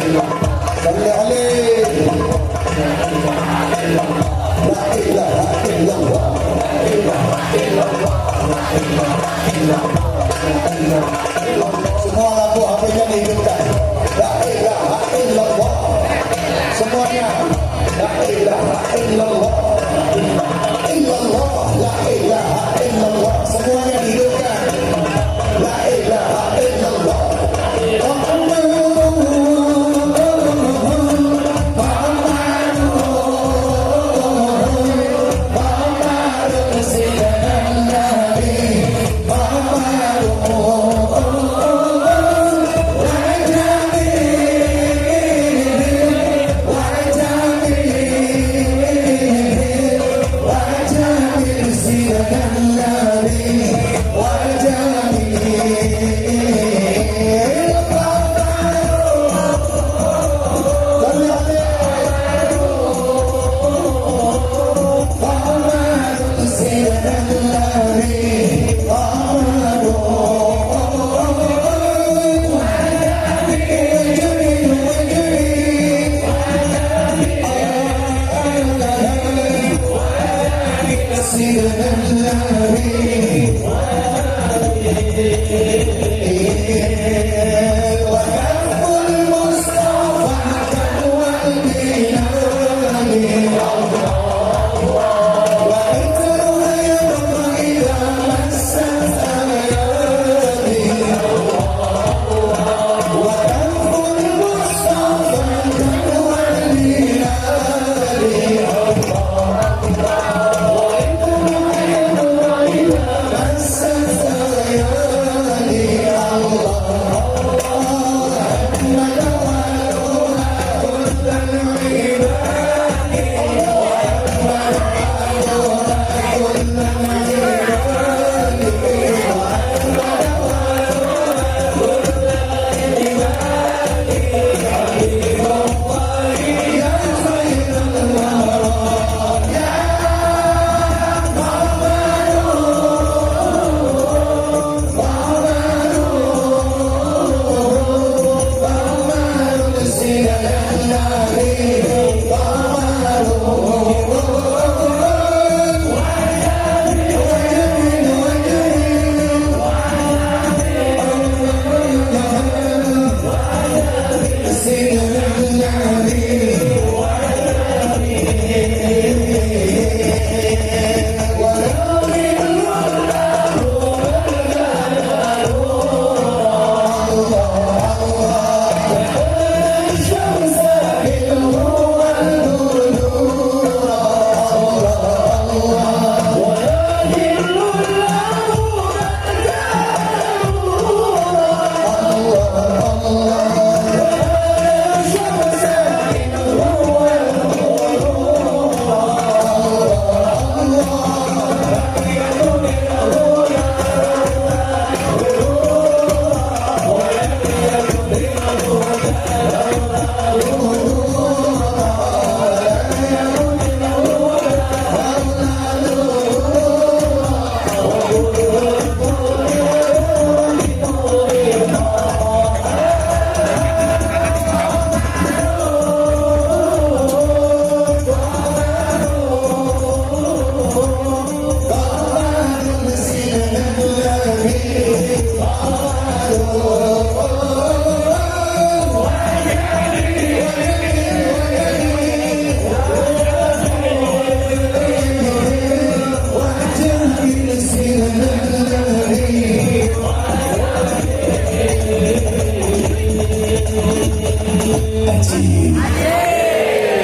Salli alaihi. La ilaha illallah. Semua lampu HP-nya dihidupkan. La ilaha illallah. Semuanya. La ilaha illallah. Illallah. La ilaha illallah. Semuanya dihidupkan. La ilaha illallah.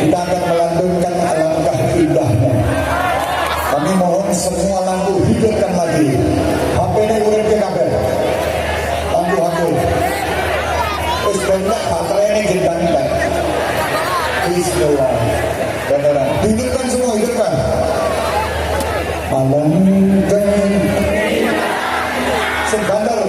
Kita akan melantunkan alangkah indahnya. Kami mohon semua lampu hidupkan lagi. HP ini urip ke kabel. Lampu. Terus banyak baterai ini gendang-gendang. Bismillah. Beneran. Hidupkan semua, hidupkan. Alangkah sebandar.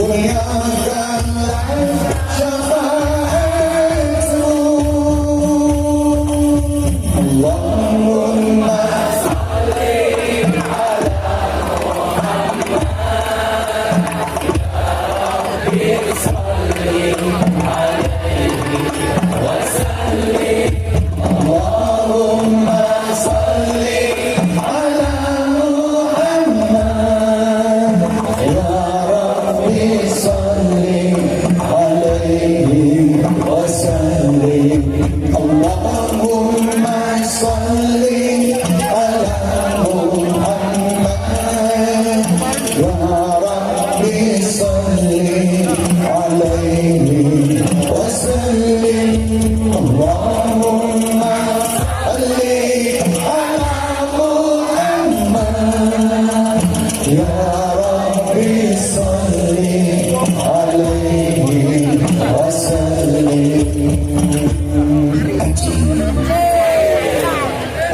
muliakanlah syafaatmu. Allahumma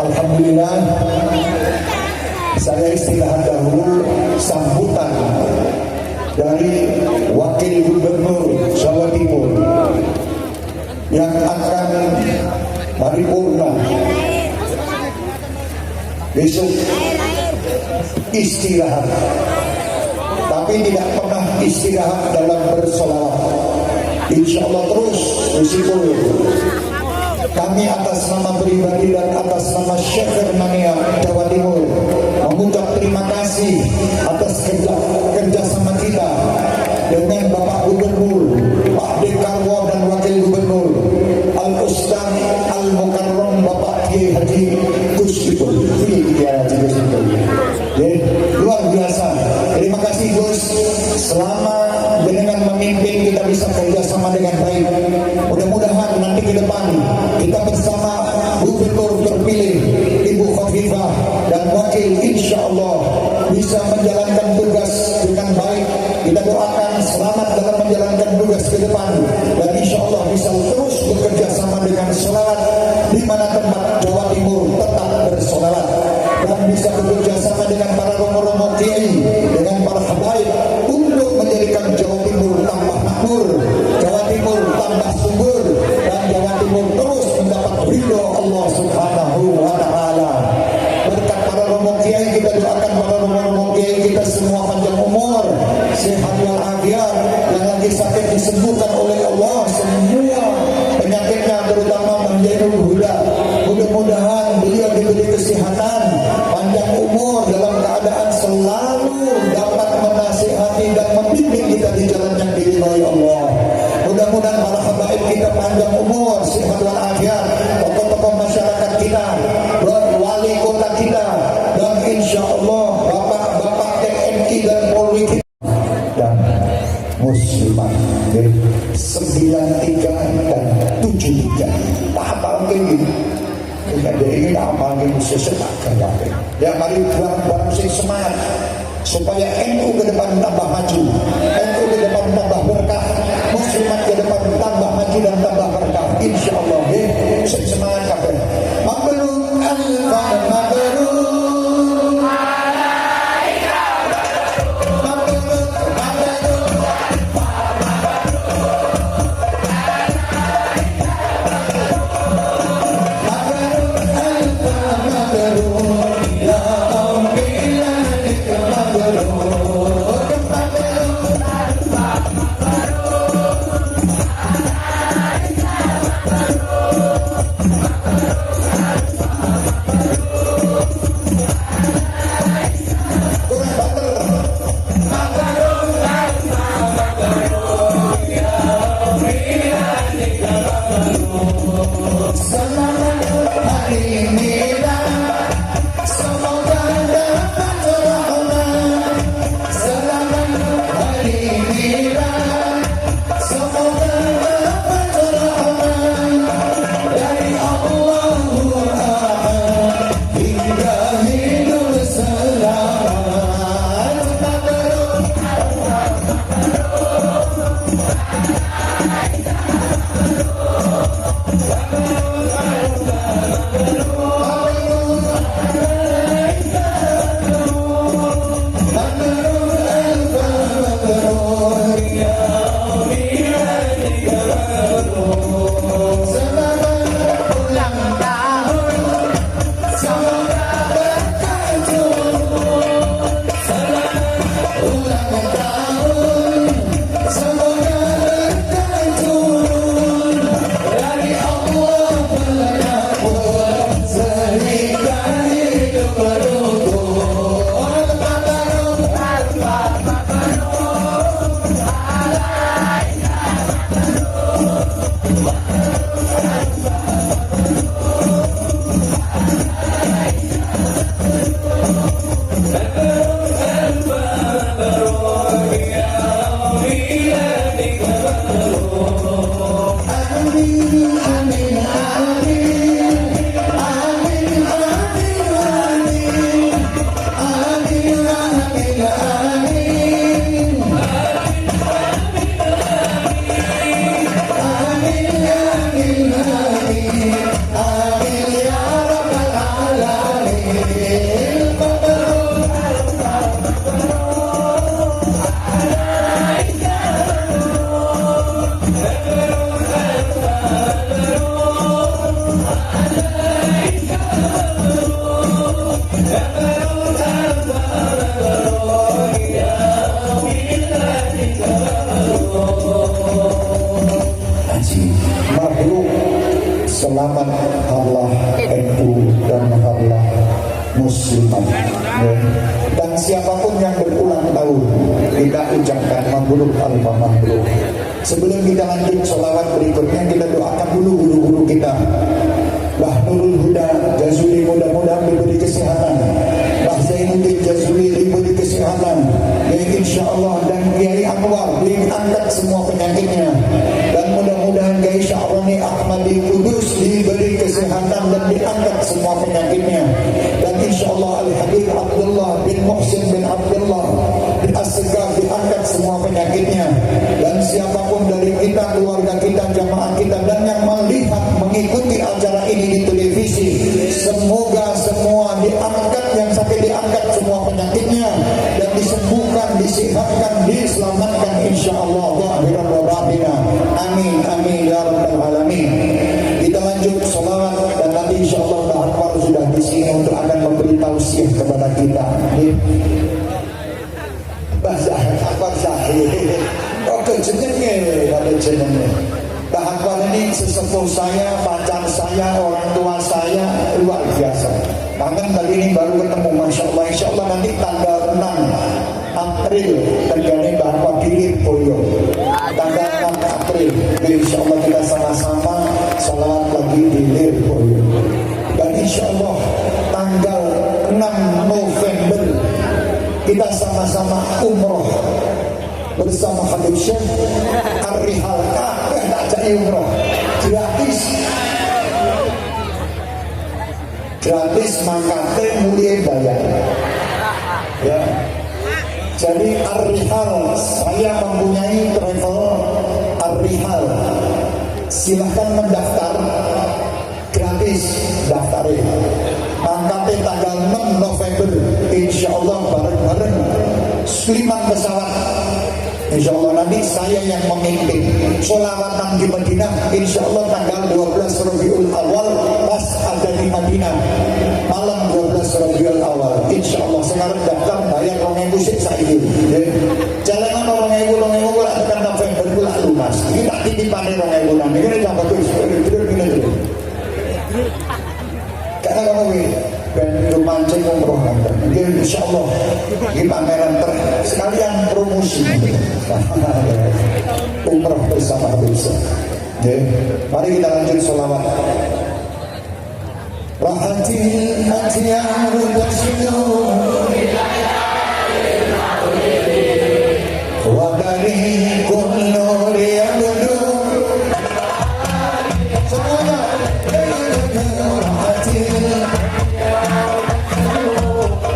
Alhamdulillah, saya istirahat dahulu sambutan dari Wakil Gubernur Jawa Timur yang akan paripurna besok istirahat, tapi tidak pernah istirahat dalam bersolawat. Insya Allah terus meskipun kami atas nama pribadi dan atas nama Syekh Mania Jawa Timur mengucap terima kasih atas kerjasama kita dengan Bapak Gubernur, Pak Dekarwo dan Wakil Gubernur Al-Ustaz Al-Mukarram Bapak Kiai Haji Gus Ipul. Luar biasa. Terima kasih Gus. Selama dengan memimpin kita bisa kerjasama dengan baik. Mudah-mudahan nanti ke depan kita bersama Gubernur terpilih Ibu Khofifah dan Wakil insya Allah bisa menjalankan tugas dengan baik. Kita doakan selamat dalam menjalankan tugas ke depan dan insya Allah bisa terus bekerja sama dengan sholat di mana tempat Jawa Timur tetap bersolawat dan bisa bekerja sama dengan para romo-romo kiai, dengan para habaib untuk menjadikan Jawa Timur tambah makmur, Jawa Timur tambah subur, dan Jawa Timur terus mendapat ridho Allah Subhanahu wa Ta'ala. Berkat para romo kiai, kita doakan para romo kiai kita semua panjang umur, sehat walafiat, yang lagi sakit disembuhkan oleh Allah semua penyakitnya, terutama menjadi huda. Mudah-mudahan beliau diberi kesehatan, panjang umur, dalam keadaan selalu dapat menasihati dan membimbing kita di jalan yang diridhai Allah. Mudah-mudahan para habaib kita panjang umur, sehat walafiat, tokoh-tokoh masyarakat kita, wali kota kita, dan insya Allah bapak-bapak TNI dan Polri kita dan muslimah 93 dan 73. Tak apa mungkin ada ini apa mungkin sesetak kerja. Ya mari barang-barang semangat supaya NU ke depan tambah maju, NU ke depan tambah berkah, muslimat ke depan tambah maju dan tambah berkah. Insya Allah semangat kabeh. Mabrur alfa mabrur. Selamat Allah NU dan Allah Muslimat. Dan siapapun yang berulang tahun, kita ucapkan mabruk al-mabruk. Sebelum kita lanjut sholawat berikutnya, kita doakan dulu guru-guru kita. Bah Nurul Huda Jazuli mudah-mudahan diberi kesehatan. Bah Zainuddin Jazuli diberi kesehatan. Ya insya Allah. Dan Kiai Anwar diangkat semua penyakitnya. Dan mudah-mudahan Kiai Sya'roni Ahmadi Kudus diberi kesehatan dan diangkat semua penyakitnya. Dan insya Allah Al-Habib Abdullah bin Muhsin bin Abdullah bin As-Segaf diangkat semua penyakitnya. Dan siapapun dari kita, keluarga kita, jamaah kita, dan yang melihat mengikuti acara ini di televisi, semoga semua diangkat, yang sakit diangkat semua penyakitnya dan disembuhkan, disehatkan, diselamatkan insyaallah zahiran wa batina. Amin amin ya rabbal alamin. Kita lanjut sholawat dan nanti insyaallah Pak Anwar sudah di sini untuk akan memberi tausiah kepada kita. Bahasa Akbar Zahir. Oke jenenge, ada jenenge. Pak Akbar ini sesepuh saya, pacar saya, orang tua saya, luar biasa. Bahkan kali ini baru ketemu, Masya Allah. Insya Allah nanti tanggal 6 April terjadi Pak Akbar di Lirboyo. Tanggal 6 April, insya Allah kita sama-sama sholawat lagi di Lirboyo. Dan insya Allah tanggal 6 November kita sama-sama umroh bersama Habib Syekh Ar-Rihal Ka'bah, tak jadi umroh gratis mangkate mulia bayar ya. Jadi Ar-Rihal, saya mempunyai travel Ar-Rihal, silahkan mendaftar gratis, daftarin mangkate tanggal 6 November insya Allah bareng-bareng 5 pesawat. Insya Allah nanti saya yang memimpin sholawatan di Madinah. Insya Allah tanggal 12 Rabiul Awal pas ada di Madinah malam 12 Rabiul Awal. Insya Allah sekarang daftar bayar 2.000 sik saiki. Jalan orang 2.000 kok tekan November kula lunas. Iki tak titipane 2.000 nang iki nek bagus bener-bener. Karena kamu ben mancing umroh nanti. Insya Allah di pameran sekalian promosi umroh bersama bisa. Mari kita lanjut sholawat. Rahatil atiyar tasinu wa dari kullu riyadu. Semuanya rahatil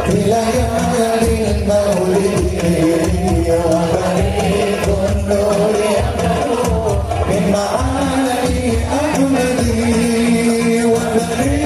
bilayalil maulidi wa dari kullu riyadu min ma'ani ahmadi wa dari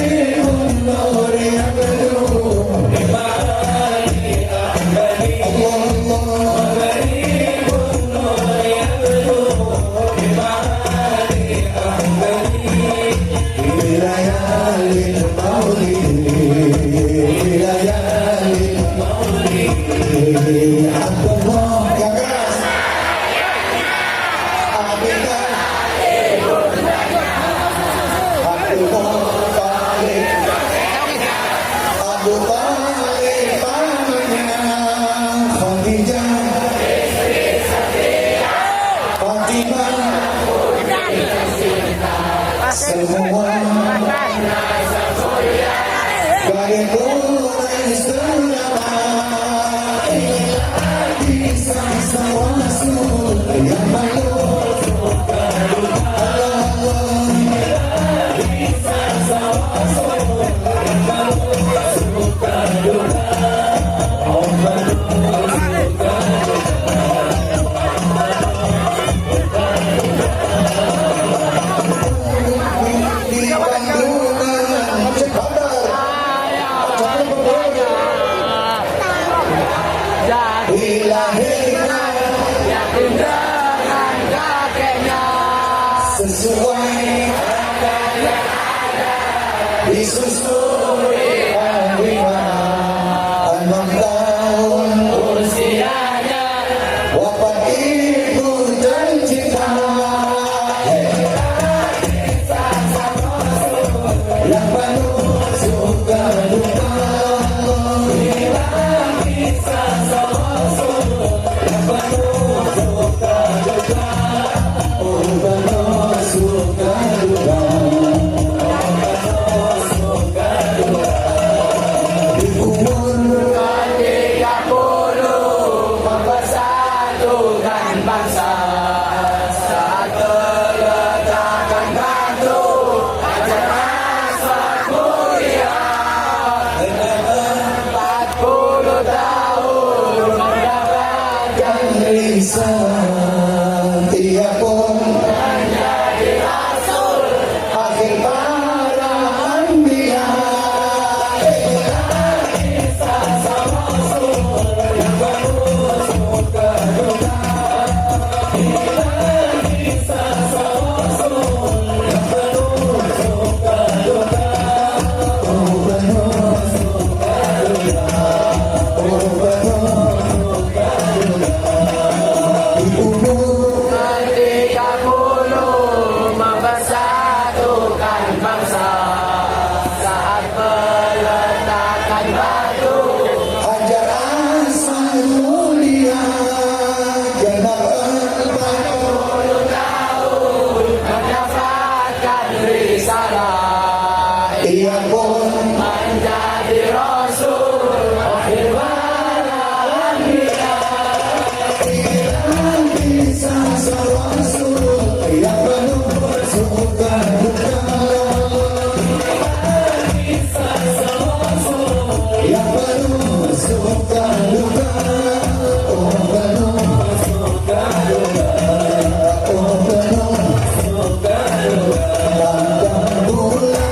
sesuai disusuri penerimaan 6 tahun usianya wafat ibu tercinta yang penuh suka duka mempersatukan bangsa saat meletakkan batu ajaran mulia 40 tahun mendapatkan lisan ia pun menjadi rasul akhir para anbiya mempersatukan bangsa saat meletakkan batu Hajar Asal mulia genap 40 tahun mendapatkan risalah ia pun menjadi rasul akhir para anbiya bisa rasul yang penuh suka duka yang penuh suka duka oh penuh suka duka oh penuh suka duka pandang bulan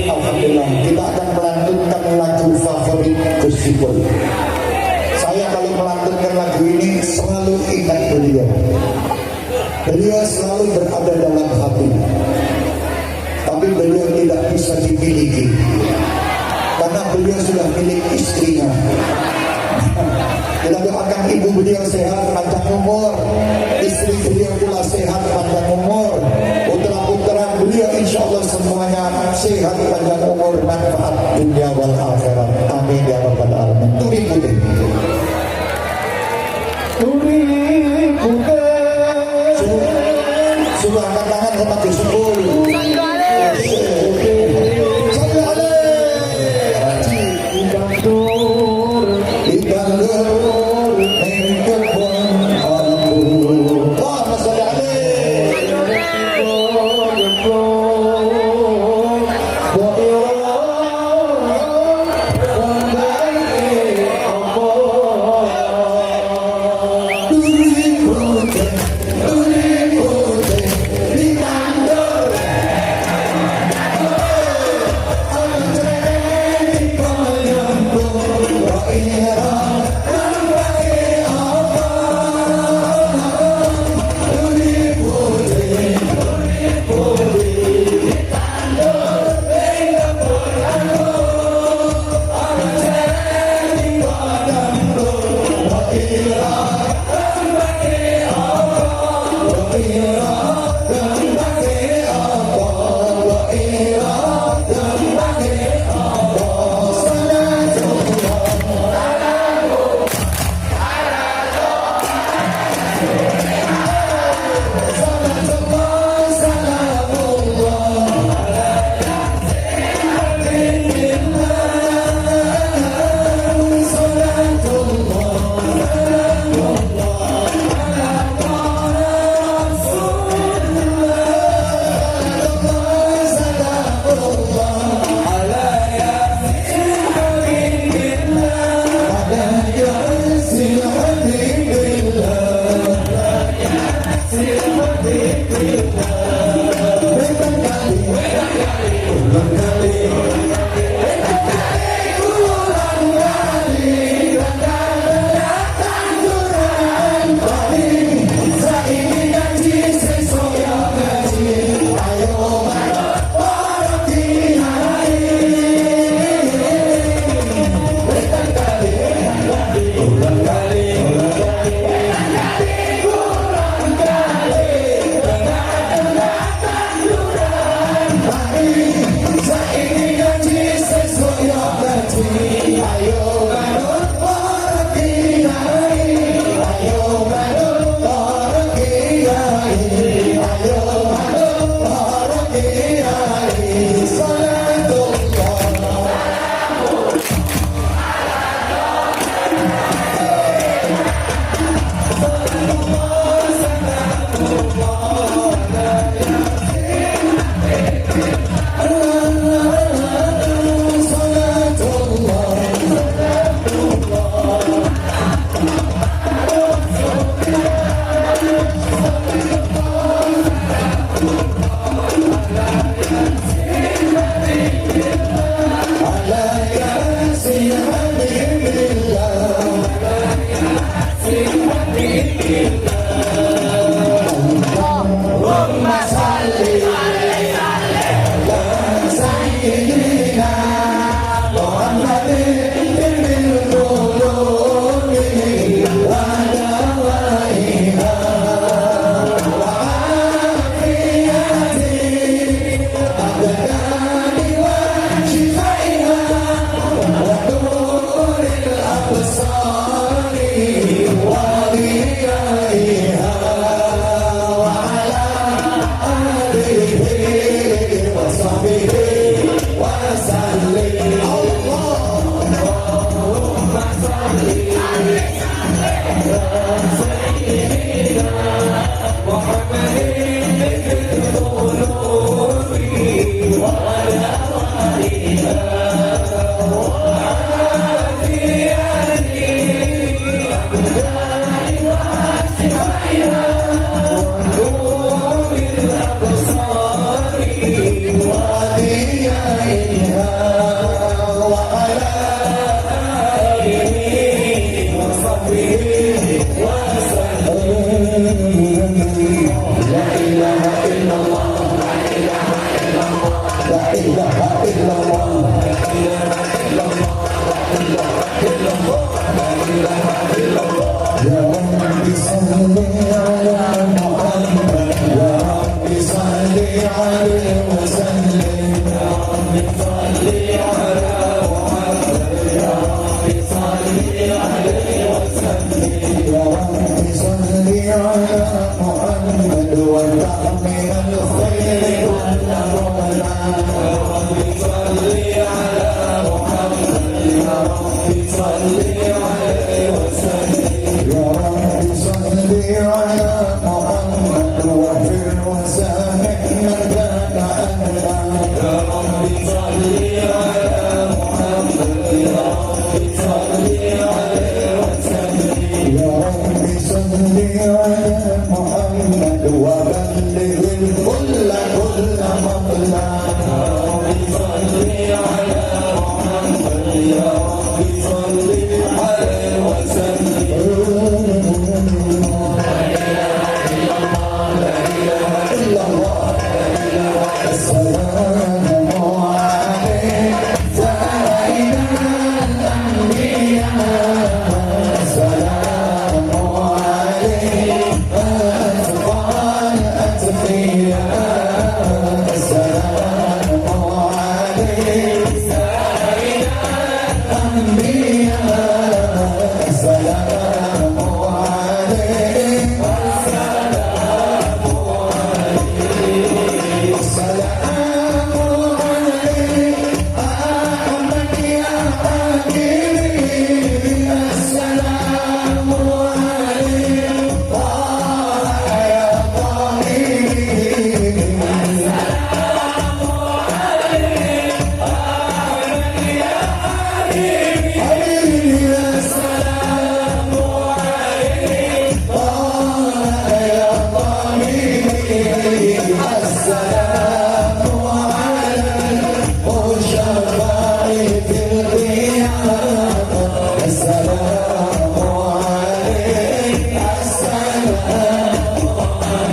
Alhamdulillah, kita akan melantunkan lagu favorit Gus Ipul. Saya kalau melantunkan lagu ini selalu ingat beliau. Beliau selalu berada dalam hati, tapi beliau tidak bisa dimiliki karena beliau sudah milik istrinya. Kita doakan ibu beliau sehat, panjang umur, istri beliau pula sehat, panjang umur, putra-putra beliau insya Allah semuanya sehat, panjang umur, manfaat dunia wal akhirat. Amin ya rabbal alamin. Turi putih. Turi putih. Sudah angkat tangan sama Gus Ipul. صل على محمد يا رب صل عليه وسلم يا رب صل على محمد يا رب صل عليه وسلم يا رب صل على محمد وتعمل الخير كله لنا يا رب صل على محمد يا رب صل عليه وسلم يا رب صل على محمد واغفر وسامح من كان أهلا يا رب صل على محمد يا رب صل عليه وسلم يا رب صل على محمد وبلغ الكل كل مطلع يا رب صل على محمد يا رب صل عليه وسلم لا إله إلا الله السلام عليك سيد الأنبياء السلام عليك أتقى الأتقياء السلام عليك سيد الأنبياء السلام عليك السلام عليك أحمد يا حبيبي السلام عليك طه يا طبيبي حبيبي السلام عليك طه يا طبيبي السلام على المشفع في القيامة السلام عليك السلام عليك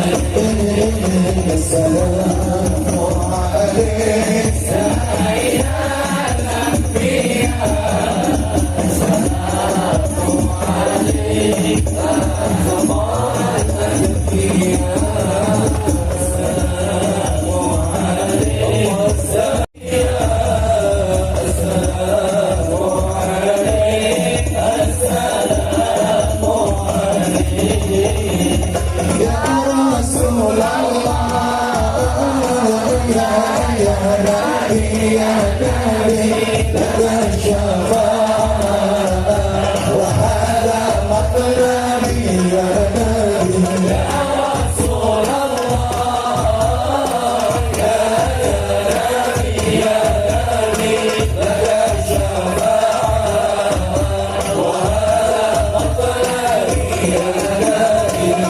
السلام عليك سيد يا رسول الله يا نبي يا نبي لك الشفاعة وهذا مطلبي يا نبي يا رسول الله يا نبي يا نبي لك الشفاعة وهذا مطلبي يا نبي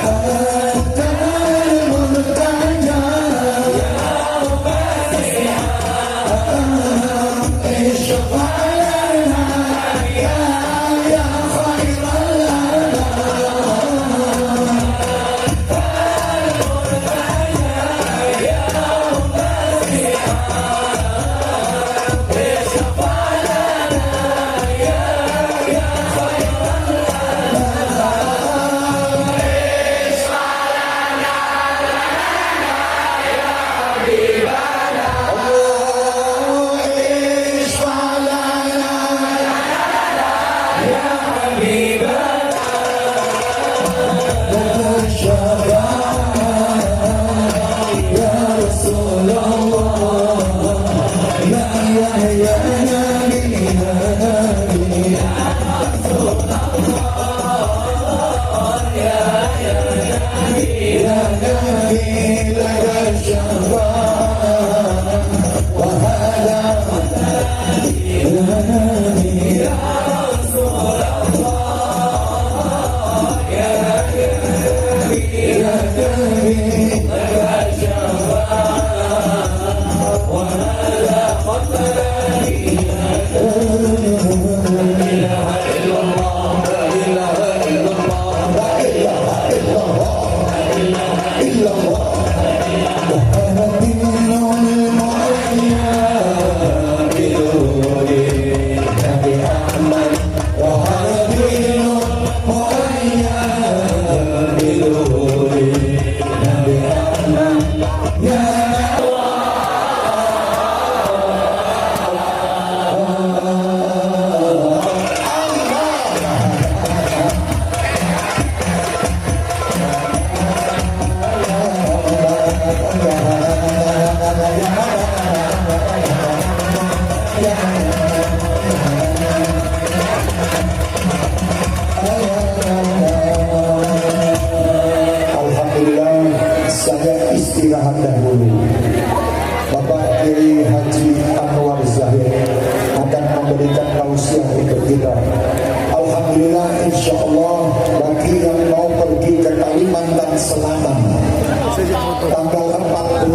tanggal 14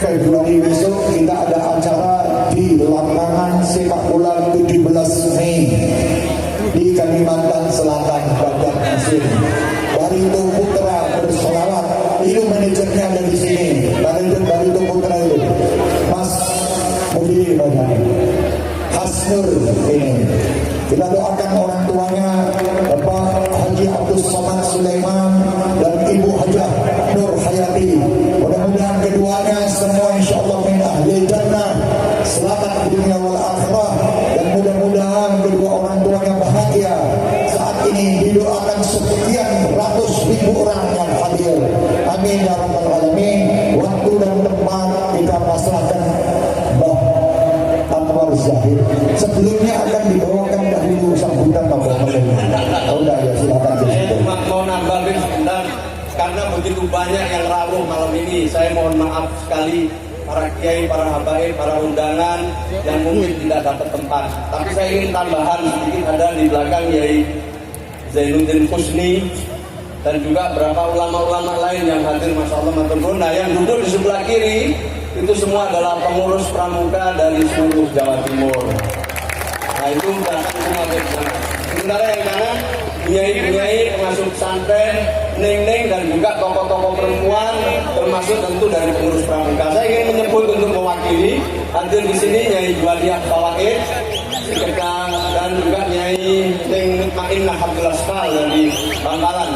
Februari besok kita ada acara di lapangan sepak bola 17 Mei di Kalimantan Selatan, Banjarmasin. Barito Putra bersolawat, itu manajernya ada di sini. Manajer Barito Putra itu Mas Mudi Badani Hasnur ini. Kita doakan orang tuanya Bapak Haji Abdus Somad Sulaiman dan Ibu Hajah Nur Hayati. Mudah-mudahan keduanya semua insya Allah min ahli jannah, selamat dunia wal akhirah, dan mudah-mudahan kedua orang tuanya bahagia. Saat ini didoakan sekian ratus ribu orang yang hadir. Amin ya rabbal alamin. Waktu dan tempat kita pasrahkan Mbah Anwar Zahid. Sebelumnya akan dibawakan dahulu sambutan Bapak Menteri. Oh udah ya, silakan. Saya cuma mau nambahin sebentar, karena begitu banyak yang rawuh malam ini. Saya mohon maaf sekali para kiai, para habaib, para undangan yang mungkin tidak dapat tempat. Tapi saya ingin tambahan sedikit, ada di belakang Yai Zainuddin Husni dan juga beberapa ulama-ulama lain yang hadir, masya Allah matur nuwun. Nah, yang duduk di sebelah kiri itu semua adalah pengurus pramuka dari seluruh Jawa Timur. Nah itu berasal semua dari sana. Sementara yang kanan Nyai-nyai, pengasuh pesantren, neng-neng, dan juga tokoh-tokoh perempuan, termasuk tentu dari pengurus pramuka. Saya ingin menyebut untuk mewakili hadir di sini Nyai Juwaliah Fawaid, dan juga Nyai Neng Ma'inah Abdul Asfal dari Bangkalan.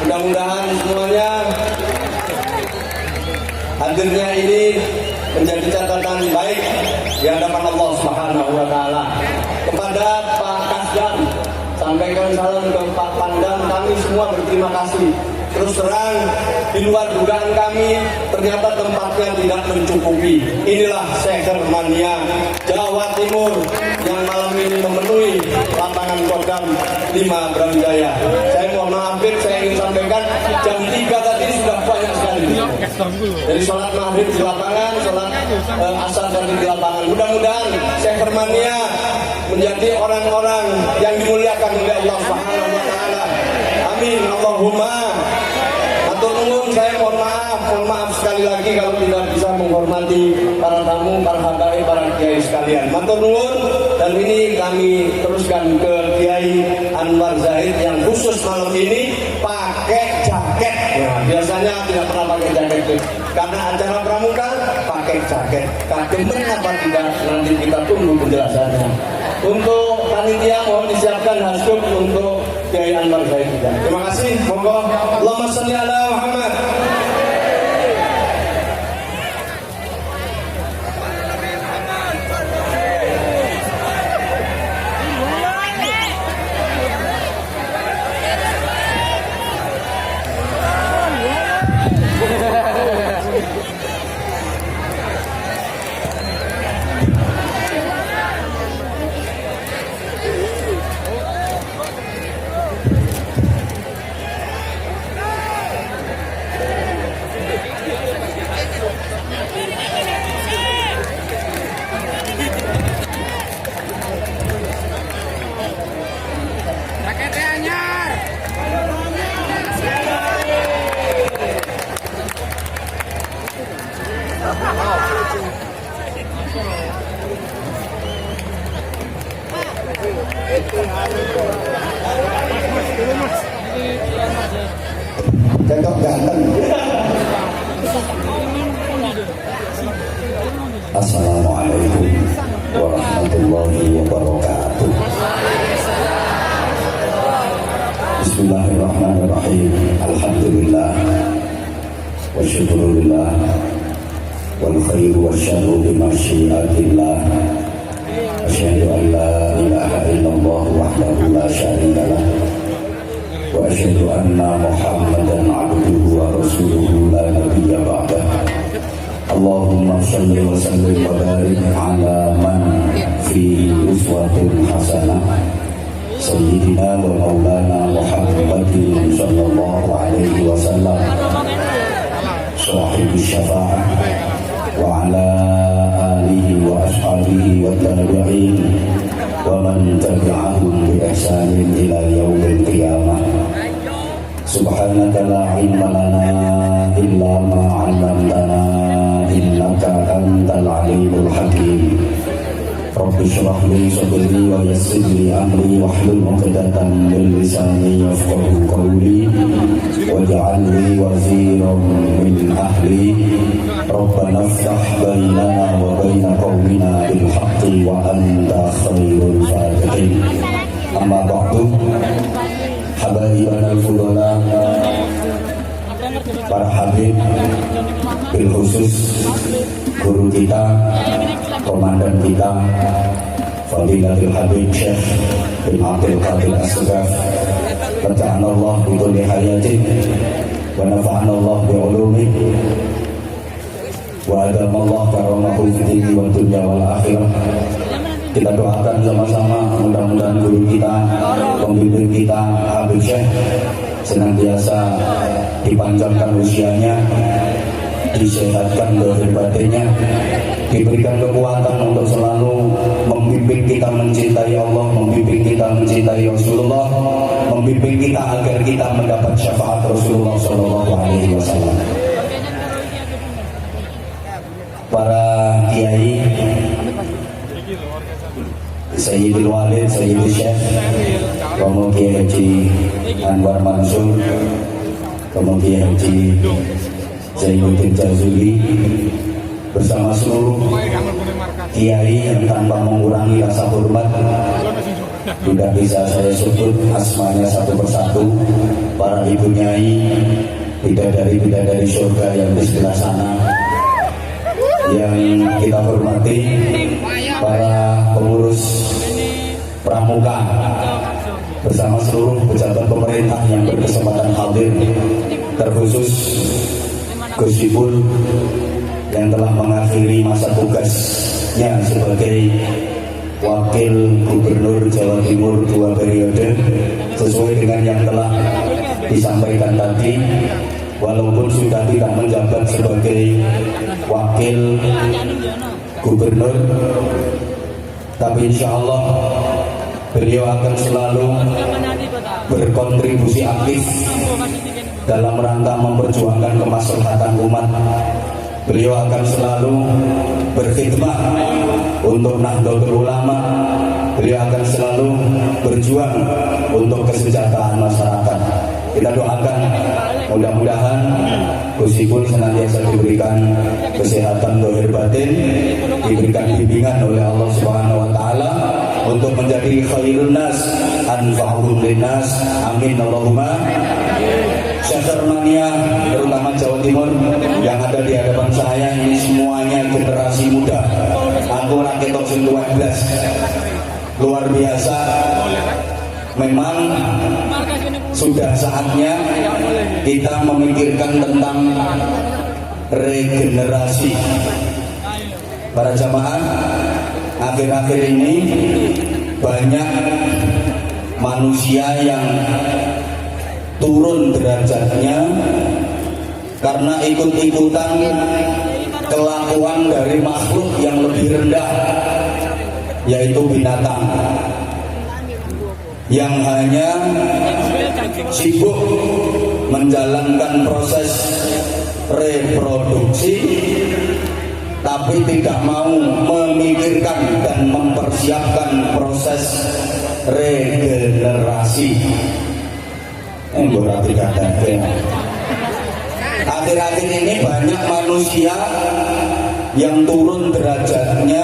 Mudah-mudahan semuanya hadirnya ini menjadi catatan baik di hadapan Allah Subhanahu wa taala. Kepada Pak Kasdan, sampaikan salam ke Pak Pangdam, kami semua berterima kasih. Terus terang, di luar dugaan kami, ternyata tempatnya tidak mencukupi. Inilah Sekermania Jawa Timur yang malam ini memenuhi lapangan Kodam 5 Brawijaya. Saya mohon maaf, saya ingin sampaikan jam 3 tadi sudah banyak sekali. Jadi sholat maghrib di lapangan, sholat asar tadi di lapangan. Mudah-mudahan Sekermania menjadi orang-orang yang dimuliakan oleh Allah Subhanahu wa taala. Amin Allahumma. Matur nuwun, saya mohon maaf sekali lagi kalau tidak bisa menghormati para tamu, para habaib, para kiai sekalian. Matur nuwun, dan ini kami teruskan ke Kiai Anwar Zahid yang khusus malam ini pakai jaket. Ya, biasanya tidak pernah pakai jaket, karena acara pramuka pakai jaket. Kagemen apa tidak, nanti kita tunggu penjelasannya. Untuk panitia mohon disiapkan hasbuk untuk Kiai Anwar Zahid juga. Terima kasih. Monggo. Allahumma sholli ala Muhammad. Cakap ganteng. Assalamualaikum warahmatullahi wabarakatuh. Bismillahirrahmanirrahim. Alhamdulillah wa syukurillah wal khairu wa syarru bi masyiatillah. Asyhadu an la ilaha illallah wahdahu la syarika lah wa asyhadu anna Muhammadan abduhu wa rasuluhu la nabiyya ba'dah. Allahumma shalli wa sallim wa barik ala man fi uswatun hasanah sayyidina wa maulana Muhammadin sallallahu alaihi wasallam sahib syafa'ah wa ala alihi wa ashabihi wa tabi'in wa man tabi'ahum bi ihsanin ila yaumil qiyamah. Subhanaka la ilma lana illa ma 'allamtana innaka antal alimul hakim. Rabbi shrah li sadri wa yassir li amri wahlul 'uqdatam min lisani yafqahu qawli waj'al li waziran min ahli Rabbana iftah bainana wa baina qaumina bil haqqi wa anta khairul fatihin. Amma ba'du, habaibana al-fudala, para habib, bil khusus guru kita, komandan kita, Fadilatul Habib Syekh bin Abdul Qadir As-Sagaf, Fatahana Allah bi kulli hayatin wa nafa'ana Allah bi ulumih wa adama Allah karamahu fid dini wa dunya wal akhirah. Kita doakan sama-sama mudah-mudahan guru kita, pembimbing kita Habib Syekh senantiasa dipanjangkan usianya, disehatkan dohir batinnya, diberikan kekuatan untuk selalu membimbing kita mencintai Allah, membimbing kita mencintai Rasulullah, membimbing kita agar kita mendapat syafaat Rasulullah SAW. Para kiai, Sayyidul Walid, Sayyidul Syekh, Romo Kiai Haji Anwar Mansur, Romo Kiai Haji Zainuddin Jazuli, bersama seluruh kiai yang tanpa mengurangi rasa hormat tidak bisa saya sebut asmanya satu persatu, para ibu nyai, bidadari-bidadari surga yang di sebelah sana yang kita hormati, para pengurus pramuka bersama seluruh pejabat pemerintah yang berkesempatan hadir, terkhusus Gus Ipul yang telah mengakhiri masa tugasnya sebagai Wakil Gubernur Jawa Timur 2 periode sesuai dengan yang telah disampaikan tadi. Walaupun sudah tidak menjabat sebagai Wakil Gubernur, tapi insya Allah beliau akan selalu berkontribusi aktif dalam rangka memperjuangkan kemaslahatan umat. Beliau akan selalu berkhidmat untuk Nahdlatul Ulama. Beliau akan selalu berjuang untuk kesejahteraan masyarakat. Kita doakan mudah-mudahan Gus Ipul senantiasa diberikan kesehatan dohir batin, diberikan bimbingan oleh Allah Subhanahu wa taala untuk menjadi khairun nas, anfa'uhum linnas. Amin Allahumma. Syekh Mania terutama Jawa Timur yang ada di hadapan saya ini semuanya generasi muda. Aku rakyat Tosin 12 luar biasa. Memang sudah saatnya kita memikirkan tentang regenerasi. Para jamaah, akhir-akhir ini banyak manusia yang turun derajatnya karena ikut-ikutan kelakuan dari makhluk yang lebih rendah, yaitu binatang yang hanya sibuk menjalankan proses reproduksi tapi tidak mau memikirkan dan mempersiapkan proses regenerasi. Akhir-akhir ini banyak manusia yang turun derajatnya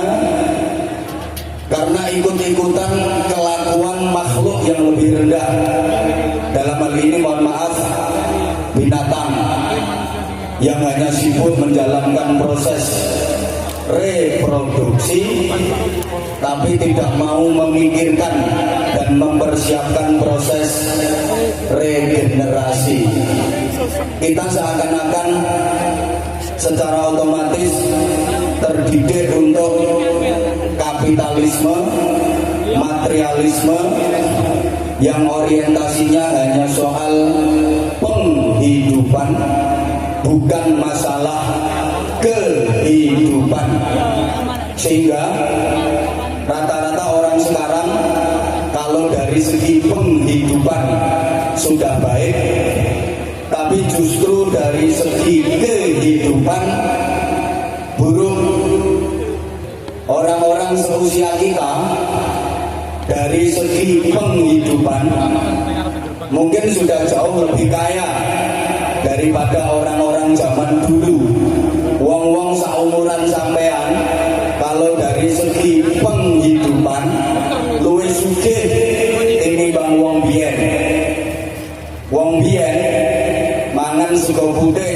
karena ikut-ikutan kelakuan makhluk yang lebih rendah. Dalam hal ini mohon maaf, binatang yang hanya sibuk menjalankan proses reproduksi tapi tidak mau memikirkan dan mempersiapkan proses regenerasi. Kita seakan-akan secara otomatis terdidik untuk kapitalisme, materialisme yang orientasinya hanya soal penghidupan, bukan masalah kehidupan. Sehingga rata-rata orang sekarang kalau dari segi penghidupan sudah baik, justru dari segi kehidupan buruk. Orang-orang seusia kita dari segi penghidupan mungkin sudah jauh lebih kaya daripada orang-orang zaman dulu. Wong-wong saumuran sampean kalau dari segi penghidupan luwih sugih tinimbang wong biyen. Wong biyen mangan sego putih,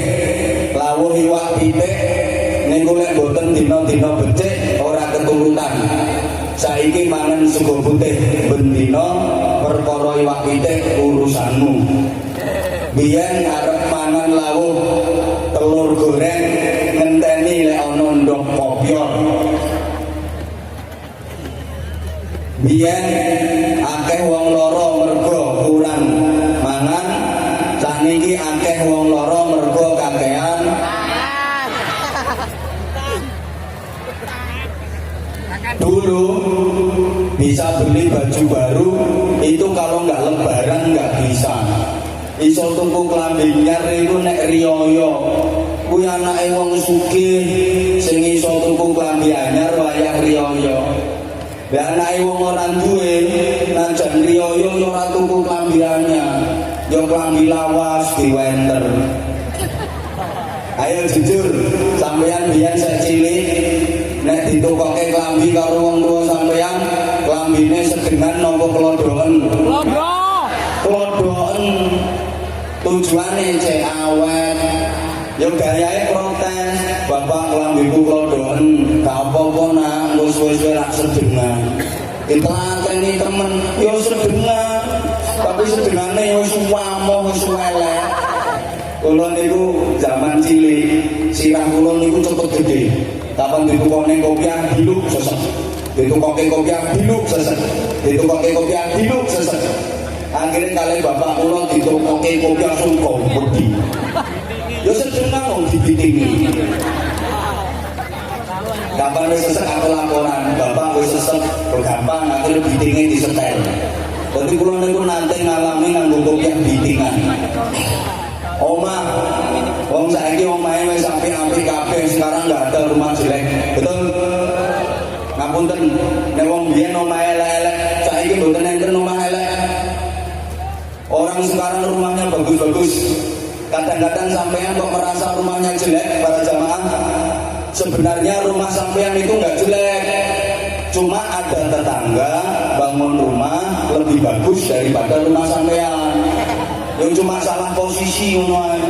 lawuh iwak pitik, ning golek boten dina-dina becik ora keturutan. Saiki mangan sego putih ben dina perkara iwak pitik urusanmu. Biyen arep mangan lawuh telur goreng ngenteni lek ana ndok kopyor. Biyen akeh wong lara mergo kurang mangan, sakniki akeh wong lara mergo kakehan. Dulu bisa beli baju baru itu kalau nggak lebaran nggak bisa. Iso tuku klambi anyar iku nek riyaya. Kuwi anake wong sugih sing iso tuku klambi anyar wayah riyaya. Lah anake wong ora duwe najan riyaya yo ora tuku klambi anyar. Yo klambi lawas diwenter. Ayo jujur, sampeyan biyen sik cilik nek ditukoke klambi karo wong tuwa sampeyan, klambine sedengan napa klodoken? Klodoken. Tujuane cek awet. Yo gayae protes, bapak klambiku klodoken, gak apa-apa nak, wis lak sedengan. Ditlakeni temen, yo sedengan. Tapi sedengane wis wamoh, wis elek. Kula niku zaman cilik, sirah kula niku cepet gede. Kapan ditukokne kopiah diluk sesek. Ditukoke kopiah diluk sesek. Ditukoke kopiah diluk sesek. Akhirnya kali bapak kula ditukoke kopiah sungko wedi. Ya sedengan wong dibitingi. Kapan wis sesek aku laporan, bapak wis sesek gampang akhirnya bitinge disetel. Dadi kula niku nate ngalami nganggo kopiah bitingan. Omah, wong saiki omahe wis apik-apik kabeh, sekarang enggak ada rumah jelek. Betul? Ngapunten, nek wong biyen omahe elek-elek, saiki mboten enten omah elek. Orang sekarang rumahnya bagus-bagus. Kadang-kadang sampean kok merasa rumahnya jelek, para jamaah. Sebenarnya rumah sampean itu enggak jelek. Cuma ada tetangga bangun rumah lebih bagus daripada rumah sampean. Yang cuma salah posisi ngono ae.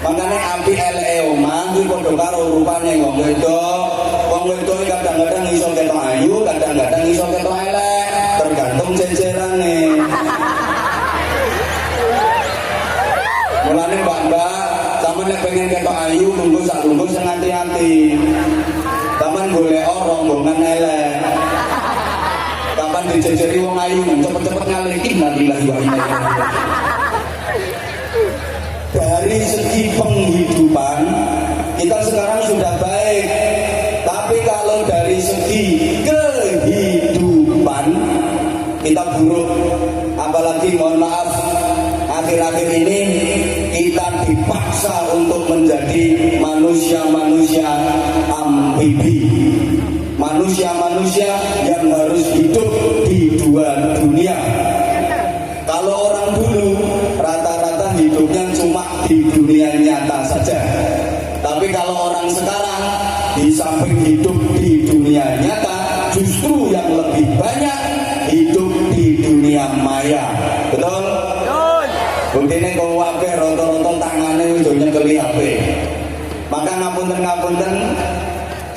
Makane apik eleke omah kuwi padha karo rupane wong wedok. Wong wedok kadang-kadang iso ketok ayu, kadang-kadang iso ketok elek, tergantung cecerane. Mulane Mbak, sampeyan nek pengen ketok ayu tunggu sak lungguh sing hati-hati. Taman golek rombongan elek. Kapan dijejeri wong ayu cepet-cepet ngalih innalillahi wa inna ilaihi raji'un. Dari segi penghidupan kita sekarang sudah baik, tapi kalau dari segi kehidupan kita buruk. Apalagi mohon maaf, akhir-akhir ini kita dipaksa untuk menjadi manusia-manusia amfibi, manusia-manusia yang harus hidup di dua dunia. Kalau orang dulu rata-rata hidupnya cuma di dunia nyata saja. Tapi kalau orang sekarang di samping hidup di dunia nyata, justru yang lebih banyak hidup di dunia maya. Betul? Buktinya kalau wae rata-rata tangannya udah nyekeli HP. Maka ngapunten-ngapunten,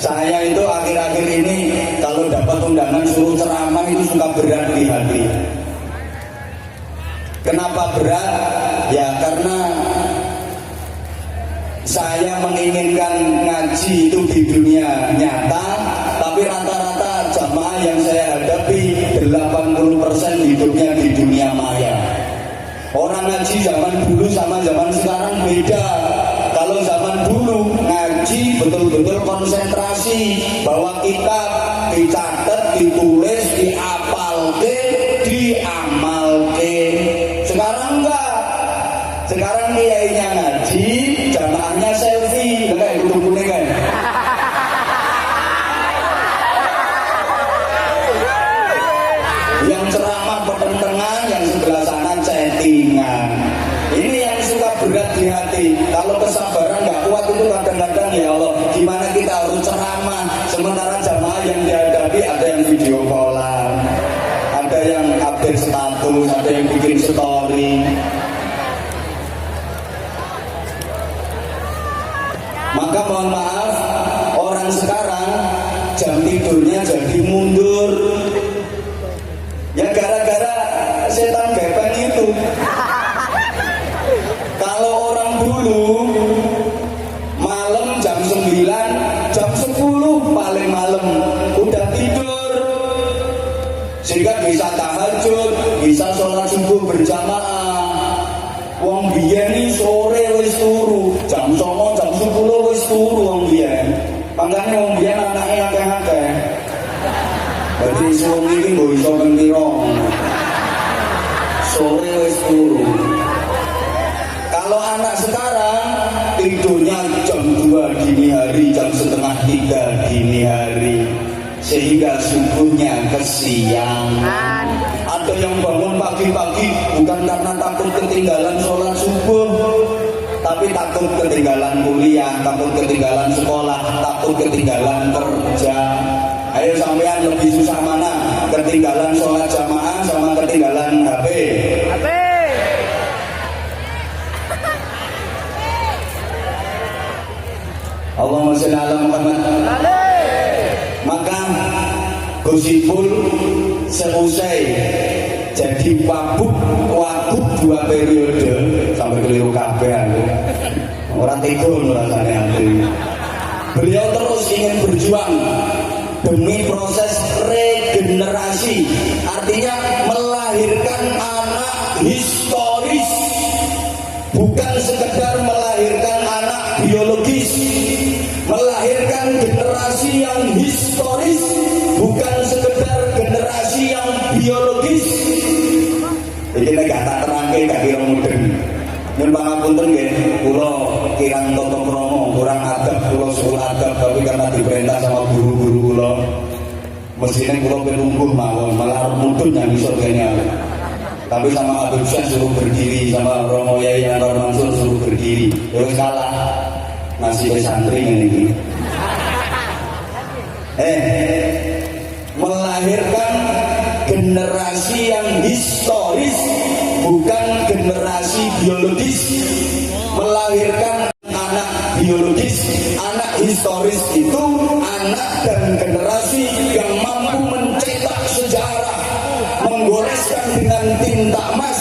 saya itu akhir-akhir ini kalau dapat undangan suruh ceramah itu suka berat di hati. Kenapa berat? Ya karena saya menginginkan ngaji itu di dunia nyata, tapi rata-rata jamaah yang saya hadapi 80% hidupnya di dunia maya. Orang ngaji zaman dulu sama zaman sekarang beda. Kalau zaman dulu ngaji betul-betul konsentrasi, bahwa kitab dicatat, ditulis, diapalke, diamalke. Sekarang enggak. Sekarang kiainya ngaji, jamaahnya selfie, kayak kudu kuning kan. Yang ceramah pertentangan, yang sebelah sana chattingan. Ini yang suka berat di hati. Kalau kesabaran nggak kuat itu kadang-kadang ya Allah, gimana kita harus ceramah, sementara jamaah yang dihadapi ada yang video callan, ada yang update status, ada yang bikin story. Maka mohon maaf, orang sekarang jam tidurnya jadi mundur. Ya gara-gara setan gepeng itu. Kalau orang dulu malam jam 9, jam 10 paling malam udah tidur. Sehingga bisa tahajud, bisa sholat subuh berjamaah. Wong biyen iki sore wis turu, jam 09, jam 10 wis turu wong biyen. Pangkane wong biyen anake akeh-akeh. Dadi wong iki mbok iso pira. Sore wis turu. Kalau anak sekarang tidurnya jam 2 dini hari, jam setengah 3 dini hari, sehingga subuhnya kesiangan. Ada yang bangun pagi-pagi bukan karena takut ketinggalan sholat subuh, tapi takut ketinggalan kuliah, takut ketinggalan sekolah, takut ketinggalan kerja. Ayo sampean lebih susah mana? Ketinggalan sholat jamaah sama ketinggalan HP? Allahumma sholli ala Muhammad. Maka Gusipul selesai jadi wabuk 2 periode sampai keliru kabeh aku. Orang tidur rasanya aku. Beliau terus ingin berjuang demi proses regenerasi, artinya melahirkan anak historis, bukan sekedar melahirkan anak biologis, melahirkan generasi yang historis, bukan sekedar generasi yang biologis. Jadi kita tak terangkai gak kira modern. Nyun pangapunten nggih, kula kirang tata krama, kurang adab, kula suul adab, tapi karena diperintah sama guru-guru kula, mestine kula penungguh mawon, malah mudun yang iso kene. Tapi sama Abdul Syekh suruh berdiri, sama Romo Yai Anwar Mansur suruh berdiri. Ya wis kalah. Nasib santri ini. Melahirkan generasi yang historis, bukan generasi biologis. Melahirkan anak biologis, anak historis itu anak dan generasi yang mampu mencetak sejarah, menggoreskan dengan tinta emas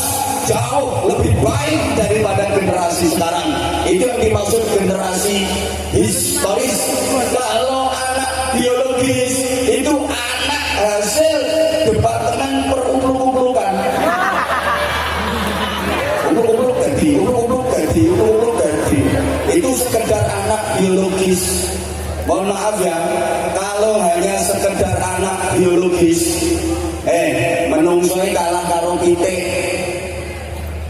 jauh lebih baik daripada generasi sekarang. Itu yang dimaksud generasi historis. Kalau anak biologis itu anak hasil departemen perumluk-umlukan. Umluk-umluk gadi. Itu sekedar anak biologis. Mohon maaf ya, kalau hanya sekedar anak biologis, menungsoi kalah karo pitik.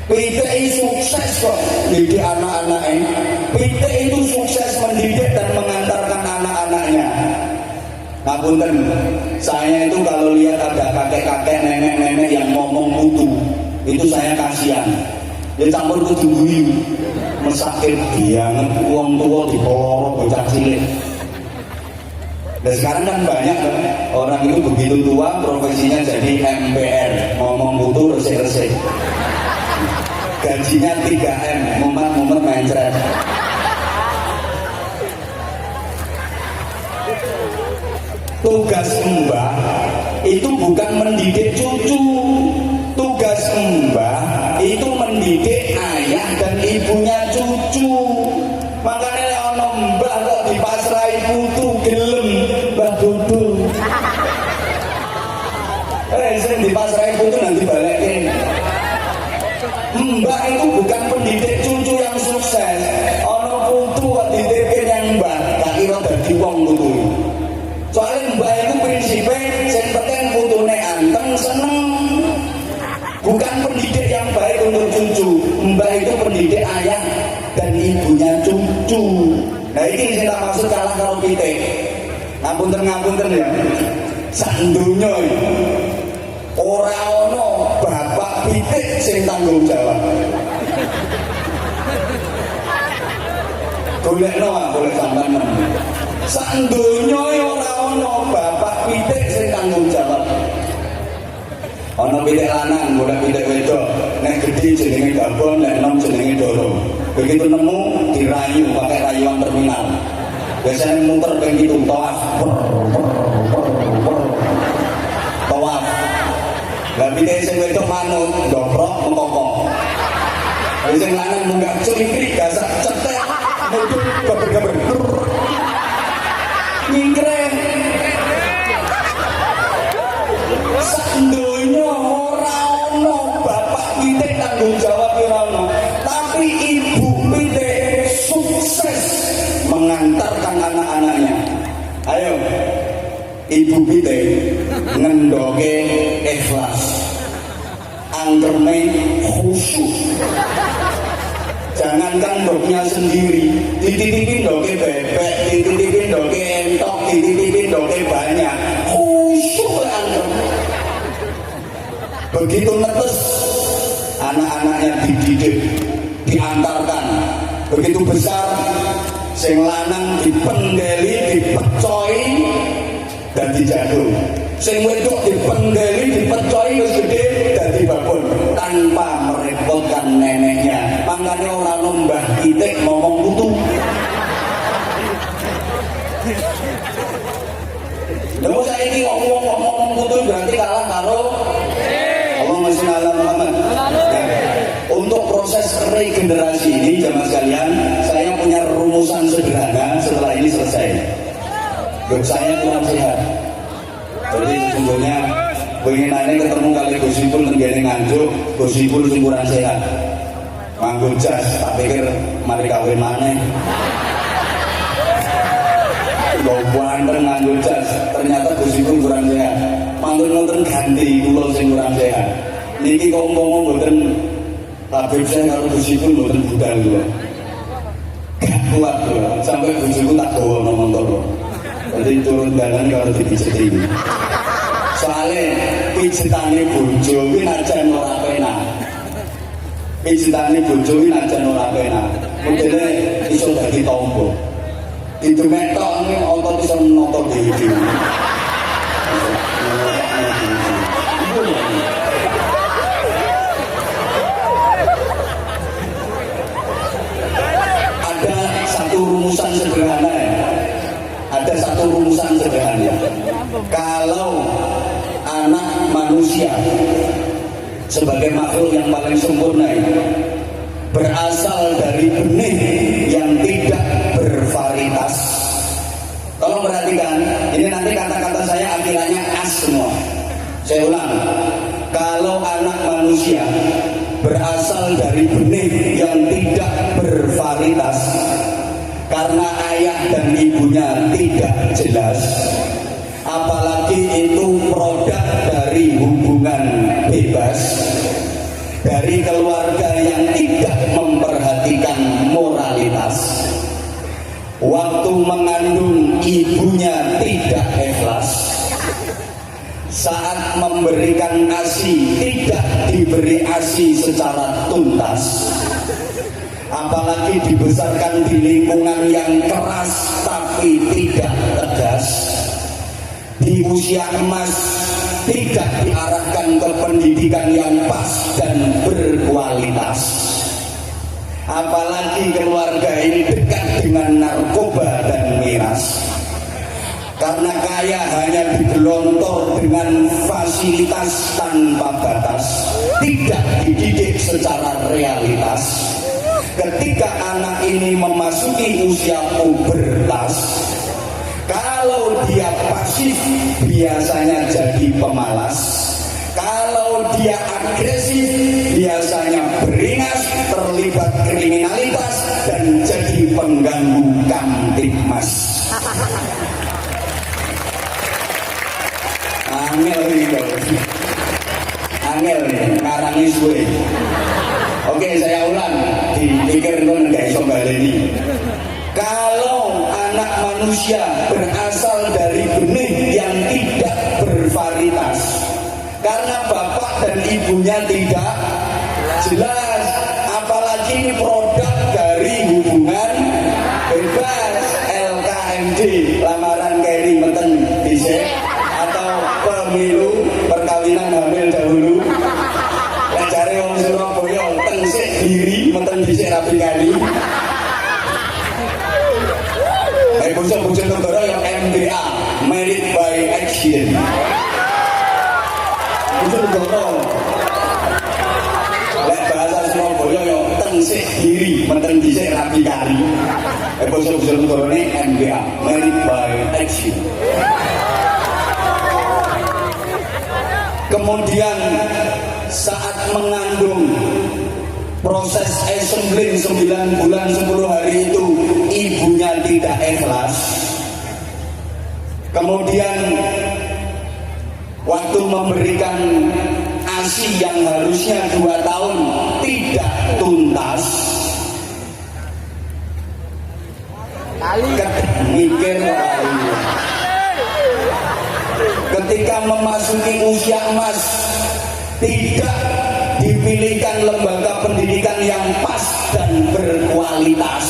Pitik sukses kok mendidik anak-anaknya. Pitik itu sukses mendidik dan mengantarkan anak-anaknya. Ngapunten, saya itu kalau lihat ada kakek-kakek, nenek-nenek yang ngomong putu, itu saya kasihan. Dia campur kudu guyu, mesakit banget wong tua di bawah bocah cilik. Dan sekarang kan banyak orang itu begitu tua profesinya jadi MPR, ngomong putu resik-resik. Gajinya 3M, mumet-mumet mencret. Tugas mbah itu bukan mendidik cucu. Tugas mbah itu mendidik ayah dan ibunya cucu. Makanya nek ana mbah kok dipasrahi putu gelem Mbah Dudul. Sing dipasrahi putu nanti balekin. Mbah itu bukan pendidik cucu yang sukses. Ono putu kok dititipin yang mbah, tak kira dadi wong putu. Soalnya mbah itu prinsipnya sing penting putune anteng seneng. Bukan pendidik yang baik untuk cucu. Mbah itu pendidik ibunya cucu. Nah ini saya tak maksud kalah kalau pitik. Ngapunten ya. Sak donya ora ono bapak pitik sing tanggung jawab. Golekno boleh sampean. Sak donya ora ono bapak pitik sing tanggung jawab. Ono pitik lanang, golek pitik wedok. Nek gedhi jenenge babon, nek enom jenenge doro. Begitu nemu dirayu pakai rayuan terminal. Biasanya muter ping 7 tawaf. Tawaf. Lah pitik sing wedok manut, ndoprok mengkokok. Sing lanang munggah cengkrik gasak cetek. Mudut gaber-gaber. Nyingkreng. Sandonya ora ono bapak pitik tanggung jawab ora ono. Tapi ibu pitik sukses mengantarkan anak-anaknya. Ayo, ibu pitik ngendoke ikhlas, anggerme khusyuk. Jangankan ndoknya sendiri, dititipin ndoke bebek, dititipin ndoke entok, dititipin ndoke banyak. Khusyuk angger. Begitu netes anak-anaknya dididik, diantarkan. Begitu besar sing lanang dipendeli, dipecoi dan dijatuh. Sing wedok dipendeli, dipecoi wis gede dadi babon tanpa merepotkan neneknya. Makanya orang mbah pitik ngomong putu. Lha saiki kok ngomong putu berarti kalah karo Allahumma sholli ala Muhammad. Untuk proses regenerasi ini jemaah sekalian, saya punya rumusan sederhana setelah ini selesai. Saya kurang sehat. Jadi sesungguhnya pengenannya ketemu kali Gus Ipul tenggene Nganjuk, Gus Ipul sing kurang sehat. Nganggo jas, tak pikir mari kawin maneh. Gawandeng nganggo jas, ternyata Gus Ipul kurang sehat. Manggon-manggon ganti kula sing kurang sehat. Niki kok umpama mboten Habib saya karo Gus Ipul mboten budal kula. Gak kuat kula, sampai Gus Ipul tak gawa nang motor. Jadi turun dalan kalau dipijeti. Soalnya pijetane bojo kuwi najan ora penak. Pijetane bojo kuwi najan ora penak. Modele iso dadi tombo. Didemek tok otot iso noto dhewe. Ada satu rumusan sederhana ya. Ada satu rumusan sederhana. Kalau anak manusia sebagai makhluk yang paling sempurna ini berasal dari benih yang tidak bervarietas. Tolong perhatikan, ini nanti kata-kata saya akhirnya as semua. Saya ulang, kalau anak manusia berasal dari benih yang tidak bervarietas karena ayah dan ibunya tidak jelas, apalagi itu produk dari hubungan bebas, dari keluarga yang tidak memperhatikan moralitas, waktu mengandung ibunya tidak ikhlas, saat memberikan ASI tidak diberi ASI secara tuntas, apalagi dibesarkan di lingkungan yang keras tapi tidak tegas, di usia emas tidak diarahkan ke pendidikan yang pas dan berkualitas, apalagi keluarga ini dekat dengan narkoba dan miras. Karena kaya hanya digelontor dengan fasilitas tanpa batas, tidak dididik secara realitas. Ketika anak ini memasuki usia pubertas, kalau dia pasif biasanya jadi pemalas, kalau dia agresif biasanya beringas, terlibat kriminalitas dan jadi pengganggu kamtipmas. Angel nih, angel nih, ngarangin suwe. Oke, saya ulang. dipikir kan nggak iso baleni. Kalau anak manusia berasal dari benih yang tidak bervarietas, karena bapak dan ibunya tidak jelas, apalagi ini produk dari hubungan bebas LKMD, lamaran keri meten dhisik, atau pemilu perkawinan hamil dahulu. Jare wong Surabaya tengsik diri meten dhisik rapi kali. Bocah-bocah negara yang MBA, married by accident. Bocah negara lek bahasa Surabaya yang tengsik diri meten dhisik rapi kali. Bocah-bocah negara ini MBA, married by accident. Kemudian saat mengandung, proses assembling 9 bulan 10 hari itu ibunya tidak ikhlas. Kemudian waktu memberikan ASI yang harusnya 2 tahun tidak tuntas. Mikir ketika memasuki usia emas, tidak dipilihkan lembaga pendidikan yang pas dan berkualitas,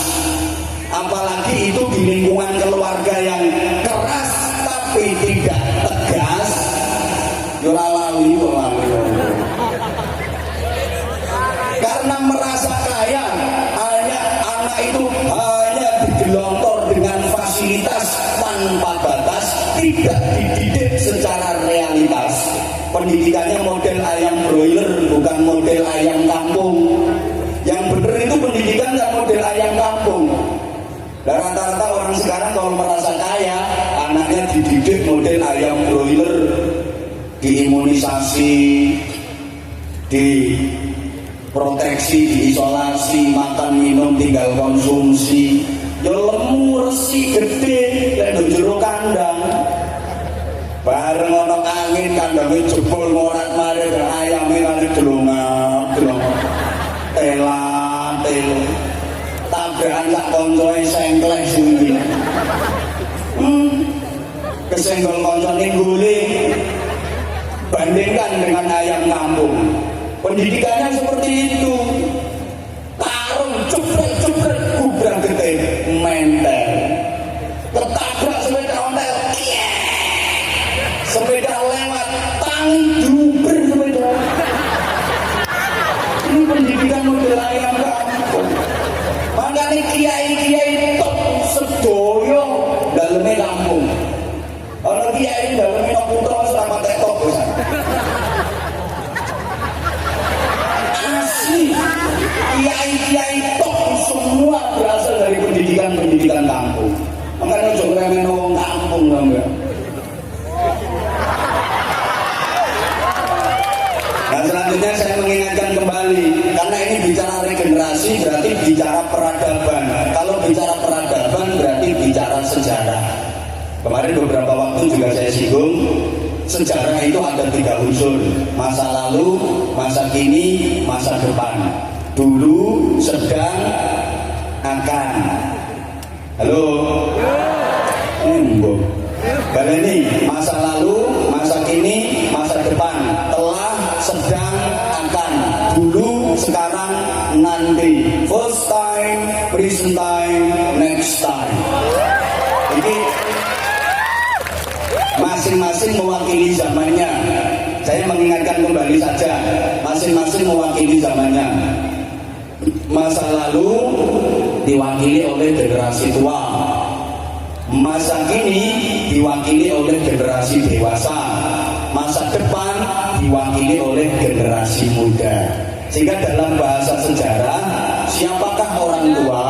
apalagi itu di lingkungan keluarga yang keras tapi tidak tegas, yolalawi. Karena merasa kaya, anak itu hanya digelontor dengan fasilitas tanpa batas, tidak dididik secara realitas. Pendidikannya model ayam broiler, bukan model ayam kampung. Yang benar itu pendidikan nggak model ayam kampung. Dan rata-rata orang sekarang kalau merasa kaya, anaknya dididik model ayam broiler, diimunisasi, diproteksi, diisolasi, makan minum tinggal konsumsi. Ya lemu resi gede, dan jero kandang. Bareng ono angin kandangnya jebol morat-marit, ayamnya kali delonga-delonga, telan-telu, tabrakan sak koncoe sengkleh sini. Kesenggol koncoe guling. Bandingkan dengan ayam kampung. Pendidikannya seperti itu. Tarung, cuprek, gubrang gede, mentel. Ketabrak sepeda ontel, sepeda lewat, tangi duber sepeda. Ini pendidikan model ayam kampung. Makanya kiai-kiai top sedoyo dalamnya kampung. Orang kiai dalamnya putra selama tektok. Asli kiai-kiai top semua berasal dari pendidikan kampung. Makanya jangan remen orang kampung enggak. Dan selanjutnya saya mengingatkan kembali, karena ini bicara regenerasi berarti bicara peradaban. Kalau bicara peradaban berarti bicara sejarah. Kemarin beberapa waktu juga saya singgung, sejarah itu ada 3 unsur: masa lalu, masa kini, masa depan. Dulu, sedang, akan. Halo? Baleni, masa lalu, masa kini, masa depan. Telah, sedang, akan. Dulu, sekarang, nanti. First time, present time, next time. Jadi masing-masing mewakili zamannya. Saya mengingatkan kembali saja, masing-masing mewakili zamannya. Masa lalu diwakili oleh generasi tua, masa kini diwakili oleh generasi dewasa, masa depan diwakili oleh generasi muda. Sehingga dalam bahasa sejarah, siapakah orang tua?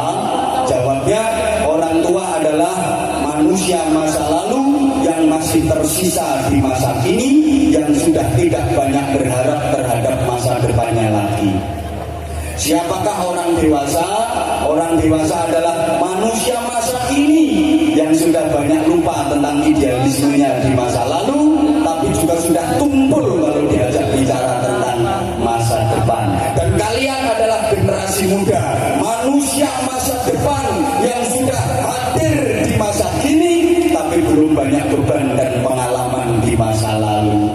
Jawabnya, orang tua adalah manusia masa lalu yang masih tersisa di masa kini, yang sudah tidak banyak berharap terhadap masa depannya lagi. Siapakah orang dewasa? Orang dewasa adalah manusia masa kini yang sudah banyak lupa tentang idealismenya di masa lalu, tapi juga sudah tumpul kalau diajak bicara tentang masa depan. Dan kalian adalah generasi generasi muda, manusia masa depan yang sudah hadir di masa kini, tapi belum banyak beban dan pengalaman di masa lalu.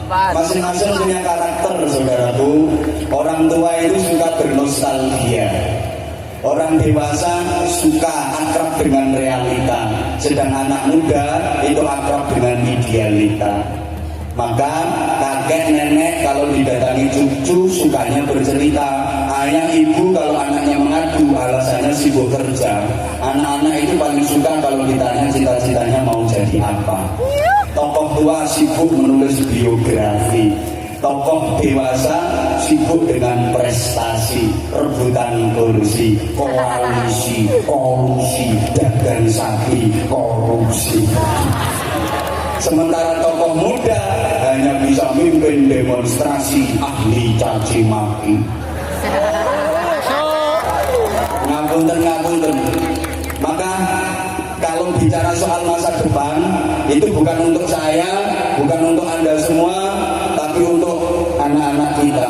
Masing-masing punya karakter, saudaraku. Orang tua itu suka bernostalgia. Orang dewasa suka akrab dengan realita, sedang anak muda itu akrab dengan idealita. Maka kakek nenek kalau didatangi cucu sukanya bercerita. Ayah ibu kalau anaknya mengadu alasannya sibuk kerja. Anak-anak itu paling suka kalau ditanya cita-citanya mau jadi apa. Tokoh tua sibuk menulis biografi. Tokoh dewasa sibuk dengan prestasi, rebutan kursi, koalisi, korupsi, dagang sapi, korupsi. Sementara tokoh muda hanya bisa mimpin demonstrasi, ahli caci maki. Ngapunten. Maka kalau bicara soal masa depan, itu bukan untuk saya, bukan untuk Anda semua, tapi untuk anak-anak kita.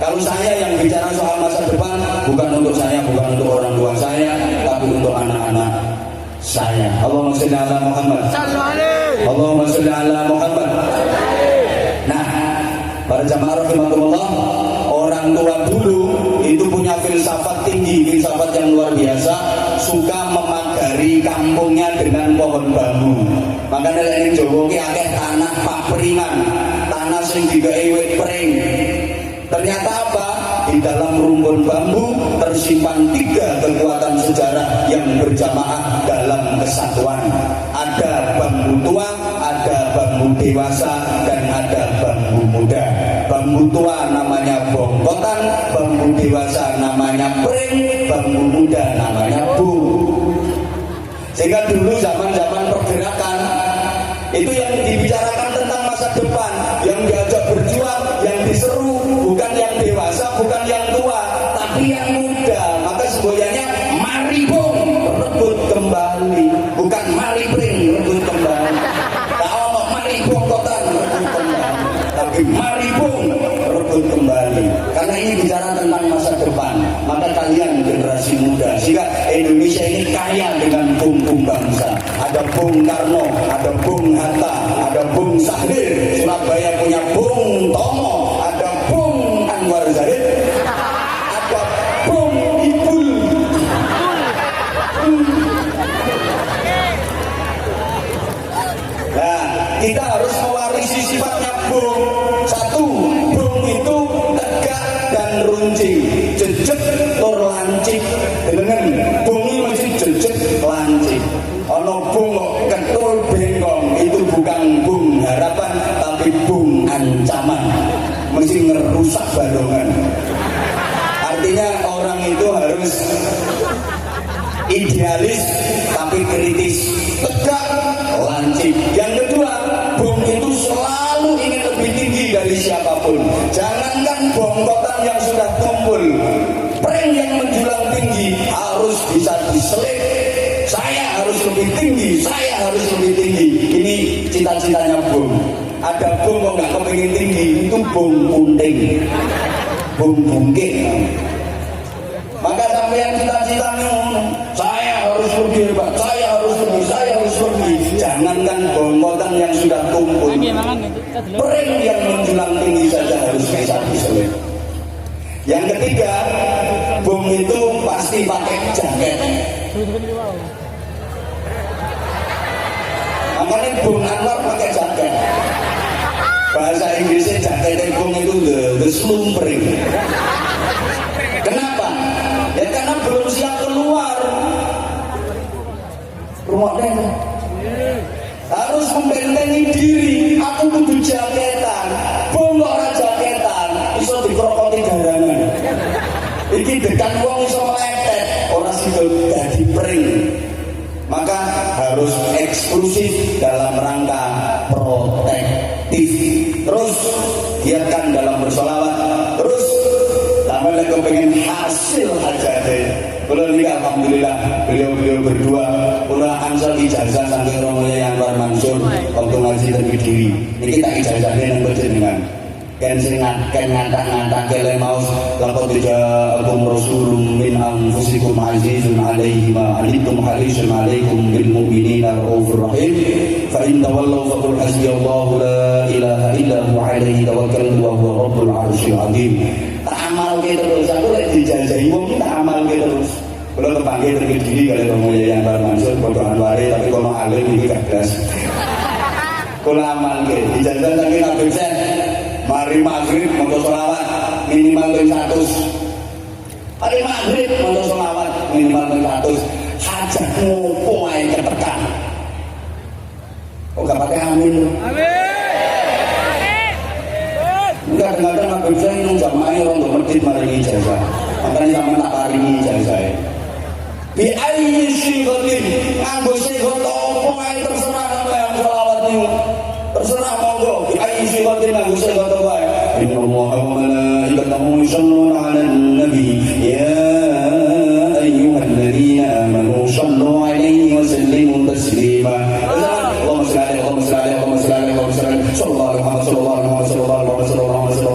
Kalau saya yang bicara soal masa depan, bukan untuk saya, bukan untuk orang tua saya, tapi untuk anak-anak saya. Allahumma sholli ala Muhammad. Allahumma sholli ala Muhammad. Nah, para jamaah rahimakumullah, orang tua dulu itu punya filsafat tinggi, filsafat yang luar biasa, suka memagari kampungnya dengan pohon bambu. Makanya nek Jawa ki akeh tanah papringan, tanah sing digawe wit pring. Ternyata apa? Di dalam rumpun bambu tersimpan 3 kekuatan sejarah yang berjamaah dalam kesatuan. Ada bambu tua, ada bambu dewasa, dan ada bambu muda. Bambu tua namanya bongkotan, bambu dewasa namanya pring, bambu muda namanya bung. Sehingga dulu zaman-zaman pergerakan itu yang dibicarakan tentang masa depan, yang diajak berjuang, yang diseru bukan yang dewasa, bukan yang tua, tapi yang muda. Maka semboyannya mari bung rebut kembali, bukan mari pring rebut kembali. Tak ono mari bongkotan rebut kembali, tapi mari bung rebut kembali. Karena ini bicara tentang masa depan. Maka kalian generasi muda, sehingga Indonesia ini kaya dengan bung-bung bangsa. Ada Bung Karno, ada Bung Hatta, ada Bung Sahlir. Surabaya punya Bung Tomo, ada Bung Anwar Zahid, ada Bung Ibul. Nah, kita harus mewarisi sifatnya Bung. Satu, Bung itu tegak dan runcing, jejek tur lancip. Dengan Bung ini mesti jejek lancip. Ono bung ketul bengkong, itu bukan bung harapan, tapi bung ancaman, mesti ngerusak balongan. Artinya orang itu harus idealis tapi kritis, tegak lancip. Yang kedua, bung itu selalu ingin lebih tinggi dari siapapun. Jangankan bongkotan yang sudah tumpul, pring yang menjulang tinggi harus bisa diselip. Saya harus lebih tinggi, saya harus lebih tinggi. Ini cita-citanya bung. Ada bung kok nggak kepingin tinggi, itu bung punting, bung bungkit. Maka sampai yang cita-citanya, saya harus lebih hebat, saya harus lebih, saya harus lebih. Jangankan bongkotan yang sudah tumpul, pring yang menjulang tinggi saja harus bisa diselip. Yang ketiga, bung itu pasti pakai jaket. Makanya Bung Anwar pakai jaket. Bahasa Inggrisnya jaket Bung itu the slumpering. Kenapa? Ya karena belum siap keluar rumahnya. Harus membentengi diri. Aku kudu jaketan. Bung kok ora jaketan, iso dikrokoti garangan. Iki dekan wong iso meletet, ora sido dadi pring. Maka harus eksklusif dalam rangka protektif. Terus giatkan dalam bersolawat. Terus tambah lagi pengen hasil aja deh. Kalau ini alhamdulillah beliau berdua pula ansal ijazah saking Romonya yang Anwar Mansur waktu ngaji Kediri. Ini kita ijazahnya yang berjenengan. kan sing ngantah-ngantah kele maus laqad ja'akum rasulun min anfusikum azizun 'alaihi ma anittum harisun 'alaikum bil mu'minina raufur rahim fa in tawallaw faqul hasbiyallahu la ilaha illa huwa 'alaihi tawakkaltu wa huwa rabbul 'arsyil 'azim. Tak amalke terus, aku lek dijajahi wong tak amalke terus. Kalau kepanggil terkini kali Romo Yayan Bar Mansur potongan wari tapi kalau alim ini gagas. Kalau amalke dijajan lagi kabeh sen. Mari maghrib mondo selawat minimal 100. Mari maghrib mondo selawat minimal 100. Hajat ngopo ae ketekan. Kok gak pakai amin? Amin. Enggak kadang-kadang aku bisa nang jamaah rondo masjid maringi ijazah. Makanya sama tak paringi ijazah. Bi ayyi syai'in nganggo syai'un opo ae terserah sampean selawat niku. Terserah monggo bi ayyi syai'in nganggo syai'un opo ae. Inna Allaha wa malaikatahu yusholluna 'alan nabi ya ayyuhalladzina amanu shallu 'alaihi wa sallimu taslima. Allahumma shalli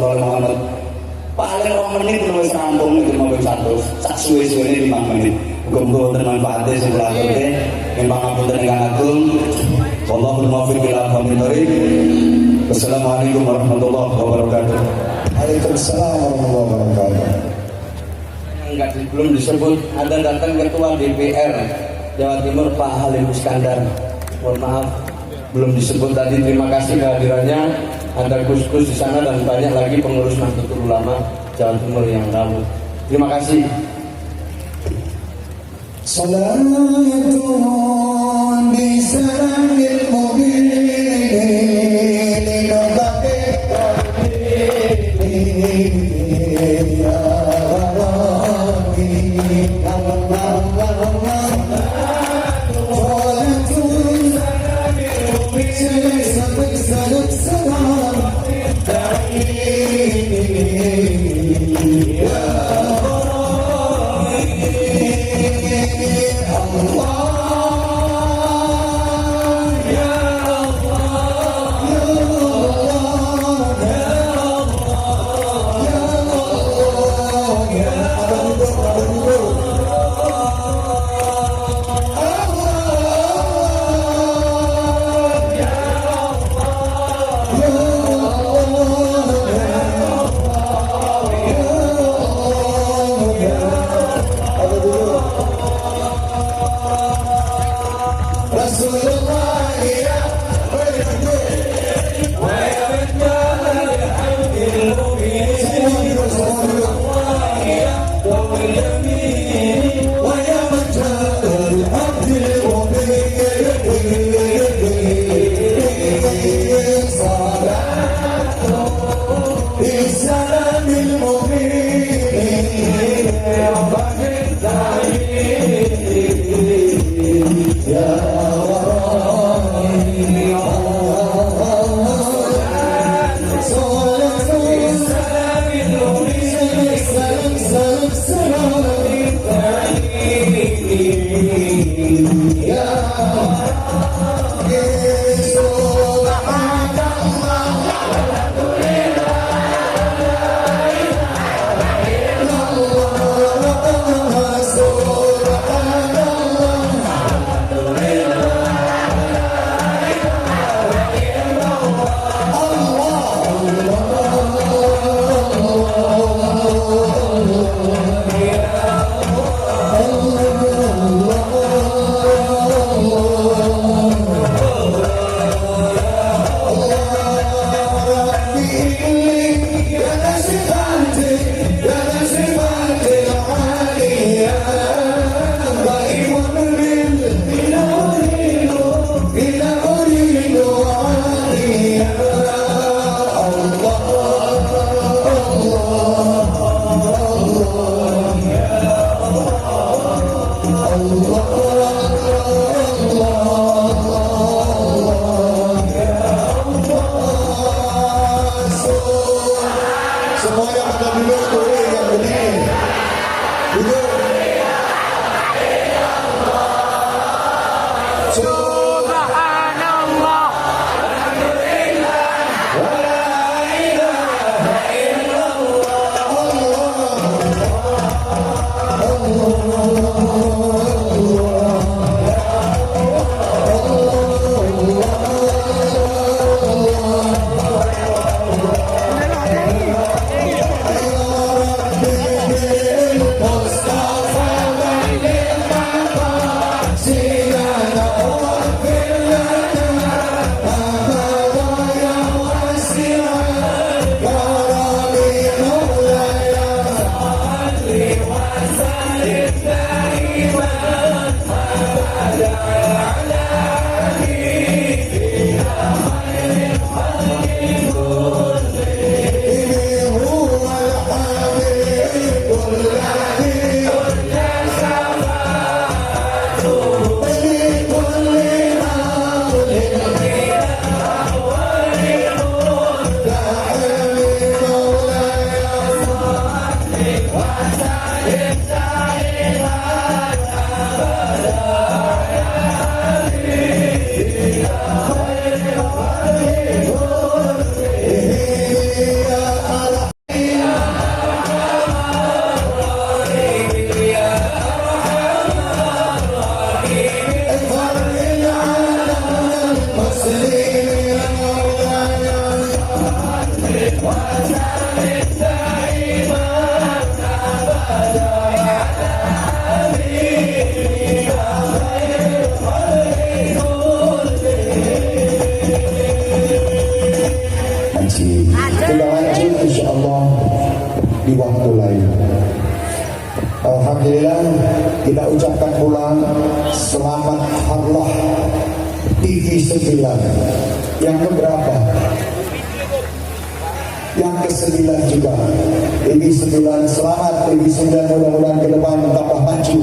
'ala Muhammad. Paling 2 menit wis rampung iki mau 100. Sak suwe-suwene 5 menit. Muga-muga bermanfaat sing kula aturaken. Ing pangapunten ingkang agung. Wallahul muwaffiq ila aqwamit thoriq. Wassalamualaikum warahmatullahi wabarakatuh. Waalaikumsalam warahmatullahi wabarakatuh. Enggak belum disebut ada datang ketua DPR Jawa Timur Pak Halim Iskandar. Mohon maaf belum disebut tadi. Terima kasih kehadirannya. Ada Gus-Gus di sana dan banyak lagi pengurus Nahdlatul Ulama Jawa Timur yang ramu. Terima kasih. Salatun bisalamil mu'minin ya Rabbi Salam Alhamdulillah kita ucapkan pula selamat harlah TV 9 yang keberapa? Yang ke-9 juga. TV 9 selamat, TV 9 mudah-mudahan ke depan tambah maju,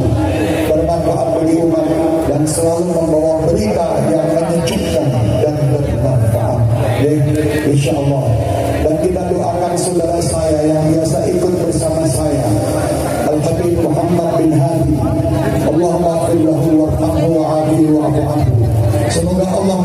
bermanfaat bagi umat dan selalu membawa berita yang menyejukkan dan bermanfaat. Insya Allah. Dan kita doakan saudara saya yang biasa ikut bersama saya, Al-Habib Muhammad bin Hadi. Allahumma afir lahu warhamhu wa'afihi wa'afu anhu. Semoga Allah